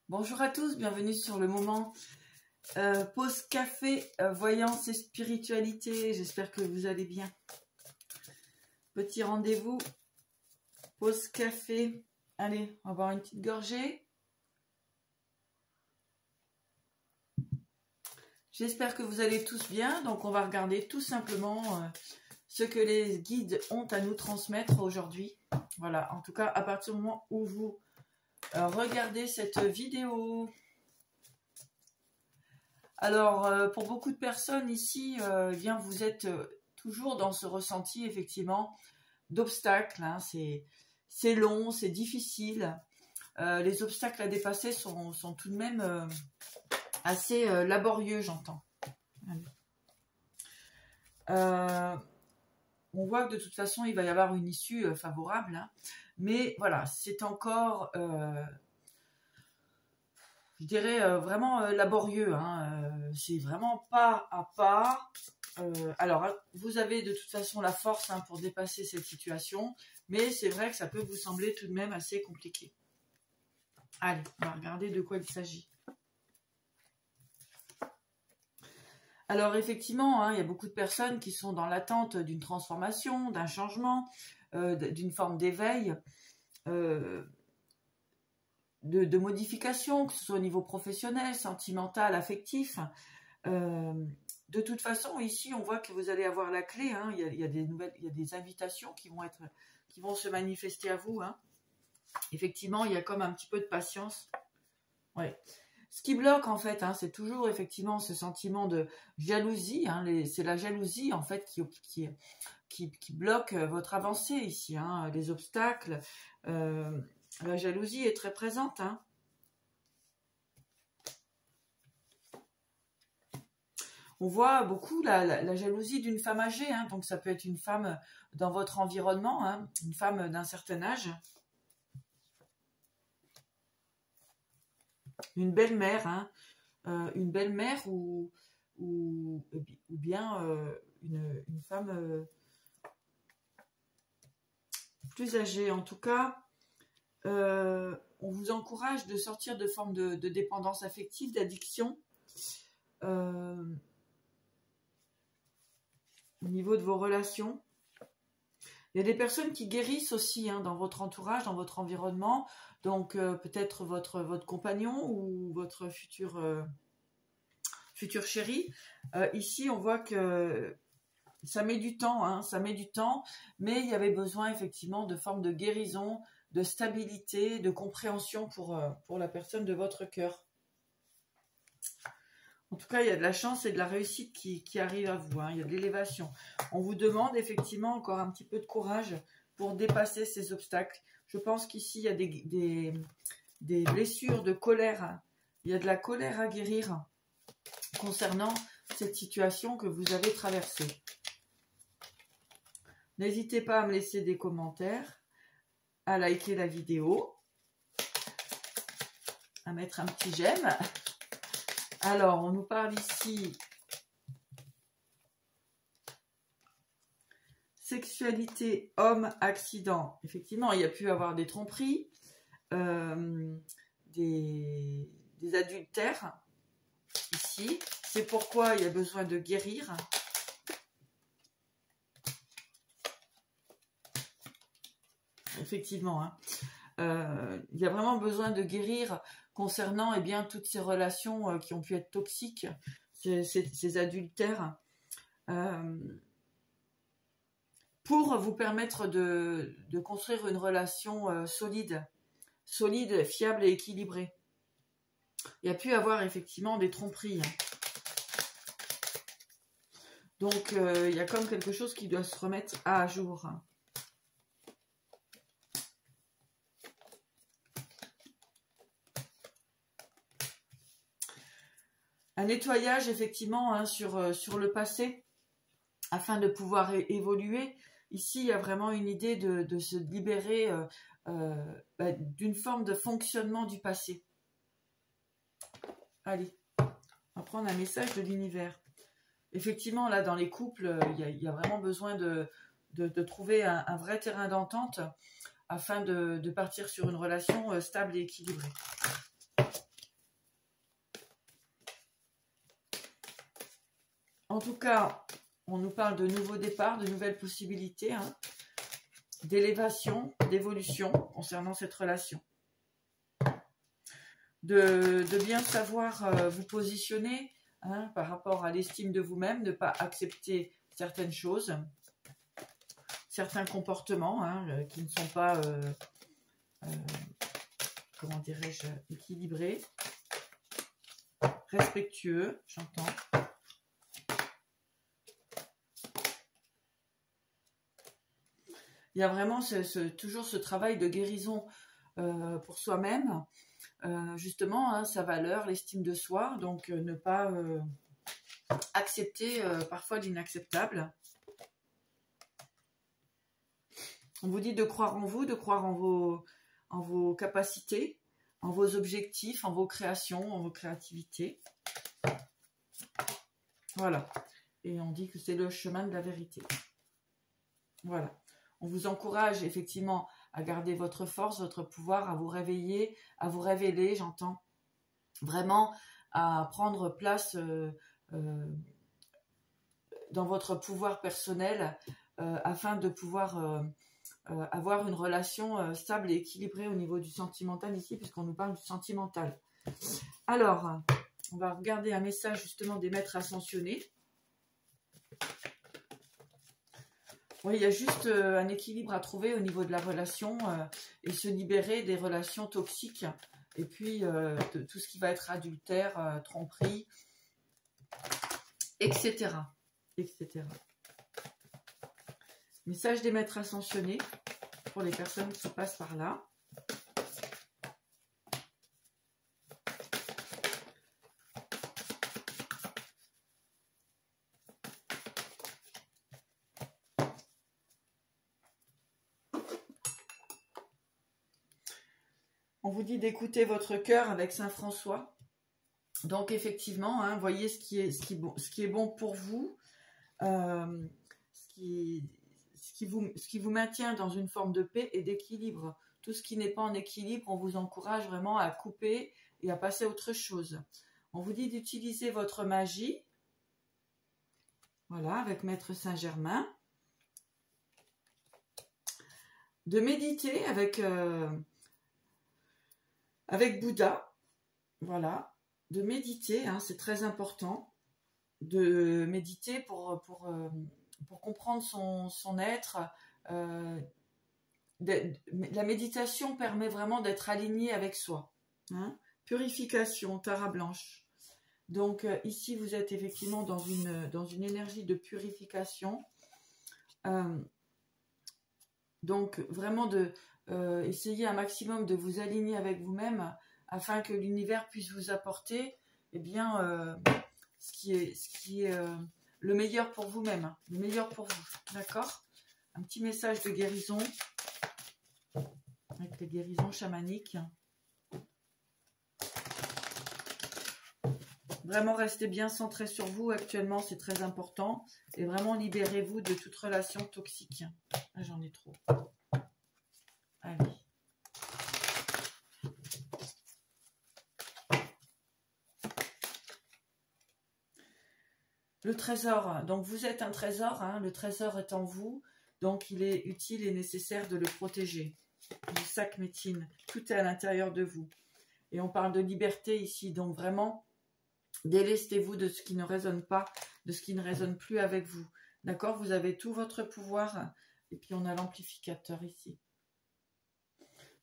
Bonjour à tous, bienvenue sur le moment pause café, voyance et spiritualité. J'espère que vous allez bien. Petit rendez-vous, pause café. Allez, on va boire une petite gorgée. J'espère que vous allez tous bien. Donc on va regarder tout simplement ce que les guides ont à nous transmettre aujourd'hui. Voilà, en tout cas à partir du moment où vous regardez cette vidéo. Alors, pour beaucoup de personnes ici, eh bien, vous êtes toujours dans ce ressenti, effectivement, d'obstacles. Hein. C'est long, c'est difficile. Les obstacles à dépasser sont tout de même assez laborieux, j'entends. On voit que de toute façon, il va y avoir une issue favorable. Hein. Mais voilà, c'est encore... je dirais vraiment laborieux, hein, c'est vraiment pas à pas. Alors, vous avez de toute façon la force hein, pour dépasser cette situation, mais c'est vrai que ça peut vous sembler tout de même assez compliqué. Allez, on va regarder de quoi il s'agit. Alors, effectivement, hein, il y a beaucoup de personnes qui sont dans l'attente d'une transformation, d'un changement, d'une forme d'éveil. De modifications, que ce soit au niveau professionnel, sentimental, affectif. De toute façon, ici, on voit que vous allez avoir la clé. Hein. Il y a des nouvelles, il y a des invitations qui vont se manifester à vous. Hein. Effectivement, il y a comme un petit peu de patience. Ouais. Ce qui bloque, en fait, hein, c'est toujours effectivement ce sentiment de jalousie. Hein. C'est la jalousie, en fait, qui bloque votre avancée ici. Hein. Les obstacles. La jalousie est très présente. Hein. On voit beaucoup la jalousie d'une femme âgée. Hein. Donc ça peut être une femme dans votre environnement, hein, une femme d'un certain âge. Une belle-mère. Hein. Une belle-mère ou bien une femme plus âgée. En tout cas... on vous encourage de sortir de formes de dépendance affective, d'addiction au niveau de vos relations. Il y a des personnes qui guérissent aussi hein, dans votre entourage, dans votre environnement. Donc peut-être votre compagnon ou votre futur chéri. Ici, on voit que ça met du temps, hein, ça met du temps, mais il y avait besoin effectivement de formes de guérison, de stabilité, de compréhension pour la personne de votre cœur. En tout cas, il y a de la chance et de la réussite qui arrive à vous. Hein. Il y a de l'élévation. On vous demande effectivement encore un petit peu de courage pour dépasser ces obstacles. Je pense qu'ici, il y a des blessures de colère. Il y a de la colère à guérir concernant cette situation que vous avez traversée. N'hésitez pas à me laisser des commentaires, à liker la vidéo, à mettre un petit j'aime. Alors, on nous parle ici sexualité, homme, accident. Effectivement, il y a pu avoir des tromperies, des adultères ici. C'est pourquoi il y a besoin de guérir. Effectivement, hein. Il y a vraiment besoin de guérir concernant eh bien, toutes ces relations qui ont pu être toxiques, ces adultères, pour vous permettre de construire une relation solide, fiable et équilibrée. Il y a pu avoir effectivement des tromperies. Hein. Donc, il y a comme quelque chose qui doit se remettre à jour. Hein. Un nettoyage effectivement hein, sur le passé afin de pouvoir évoluer. Ici, il y a vraiment une idée de se libérer d'une forme de fonctionnement du passé. Allez, on va prendre un message de l'univers. Effectivement, là, dans les couples, il y a vraiment besoin de trouver un vrai terrain d'entente afin de partir sur une relation stable et équilibrée. En tout cas, on nous parle de nouveaux départs, de nouvelles possibilités, hein, d'élévation, d'évolution concernant cette relation. De bien savoir vous positionner, hein, par rapport à l'estime de vous-même, ne pas accepter certaines choses, certains comportements, hein, qui ne sont pas, comment dirais-je, équilibrés, respectueux, j'entends. Il y a vraiment toujours ce travail de guérison pour soi-même, justement, hein, sa valeur, l'estime de soi, donc ne pas accepter parfois l'inacceptable. On vous dit de croire en vous, de croire en vos capacités, en vos objectifs, en vos créations, en vos créativités. Voilà. Et on dit que c'est le chemin de la vérité. Voilà. On vous encourage effectivement à garder votre force, votre pouvoir, à vous réveiller, à vous révéler, j'entends. Vraiment à prendre place dans votre pouvoir personnel afin de pouvoir avoir une relation stable et équilibrée au niveau du sentimental ici, puisqu'on nous parle du sentimental. Alors, on va regarder un message justement des maîtres ascensionnés. Oui, il y a juste un équilibre à trouver au niveau de la relation et se libérer des relations toxiques et puis de tout ce qui va être adultère, tromperie, etc. etc. Message des maîtres ascensionnés pour les personnes qui passent par là. On vous dit d'écouter votre cœur avec Saint François. Donc effectivement, hein, voyez ce qui est bon pour vous, ce qui vous maintient dans une forme de paix et d'équilibre. Tout ce qui n'est pas en équilibre, on vous encourage vraiment à couper et à passer à autre chose. On vous dit d'utiliser votre magie, voilà, avec Maître Saint-Germain. De méditer avec Bouddha, voilà. De méditer, hein, c'est très important. De méditer pour comprendre son être. La méditation permet vraiment d'être aligné avec soi. Hein. Purification, Tara Blanche. Donc ici, vous êtes effectivement dans une énergie de purification. Donc vraiment essayer un maximum de vous aligner avec vous-même afin que l'univers puisse vous apporter eh bien, ce qui est le meilleur pour vous-même, le meilleur pour vous, d'accord? Un petit message de guérison avec les guérisons chamaniques. Vraiment restez bien centré sur vous actuellement, c'est très important. Et vraiment libérez-vous de toute relation toxique. Ah, j'en ai trop. Allez. Le trésor, donc vous êtes un trésor, hein, le trésor est en vous, donc il est utile et nécessaire de le protéger. Le sac métine, tout est à l'intérieur de vous. Et on parle de liberté ici, donc vraiment, délestez-vous de ce qui ne résonne pas, de ce qui ne résonne plus avec vous. D'accord? Vous avez tout votre pouvoir, et puis on a l'amplificateur ici.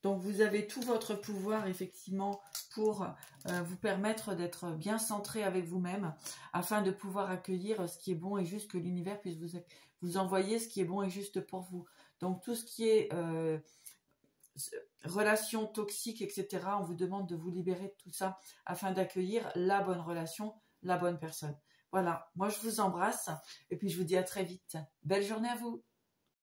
Donc vous avez tout votre pouvoir effectivement pour vous permettre d'être bien centré avec vous-même afin de pouvoir accueillir ce qui est bon et juste, que l'univers puisse vous envoyer ce qui est bon et juste pour vous. Donc tout ce qui est relations toxiques, etc., on vous demande de vous libérer de tout ça afin d'accueillir la bonne relation, la bonne personne. Voilà, moi je vous embrasse et puis je vous dis à très vite. Belle journée à vous.